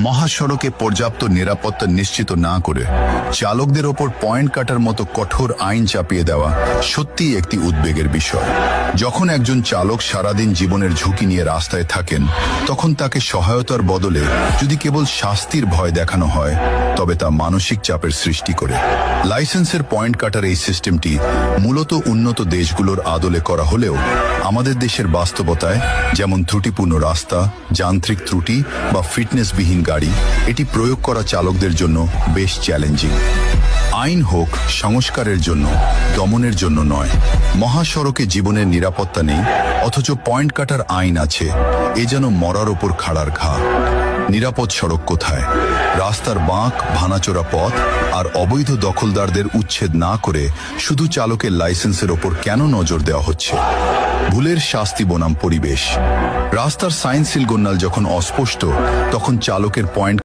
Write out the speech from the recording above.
মহাসড়কে পর্যাপ্ত নিরাপত্তা নিশ্চিত না করে চালকদের ওপর পয়েন্ট কাটার মতো কঠোর আইন চাপিয়ে দেওয়া সত্যিই একটি উদ্বেগের বিষয়। যখন একজন চালক সারাদিন জীবনের ঝুঁকি নিয়ে রাস্তায় থাকেন, তখন তাকে সহায়তার বদলে যদি কেবল শাস্তির ভয় দেখানো হয়, তবে তা মানসিক চাপের সৃষ্টি করে। লাইসেন্সের পয়েন্ট কাটার এই সিস্টেমটি মূলত উন্নত দেশগুলোর আদলে করা হলেও আমাদের দেশের বাস্তবতায়, যেমন ত্রুটিপূর্ণ রাস্তা, যান্ত্রিক ত্রুটি বা ফিটনেসবিহীন গাড়ি, এটি প্রয়োগ করা চালকদের জন্য বেশ চ্যালেঞ্জিং। আইন হোক সংস্কারের জন্য, দমনের জন্য নয়। মহাসড়কে জীবনের নিরাপত্তা নেই, অথচ পয়েন্ট কাটার আইন আছে, এ যেন মরার ওপর খাড়ার ঘা। নিরাপদ সড়ক কোথায়? রাস্তার বাঁক, ভাঙাচোরা পথ আর অবৈধ দখলদারদের উচ্ছেদ না করে শুধু চালকের লাইসেন্সের ওপর কেন নজর দেওয়া হচ্ছে? ভুলের শাস্তি বনাম পরিবেশ। রাস্তার সাইন সিল গোন্যাল যখন অস্পষ্ট, তখন চালকের পয়েন্ট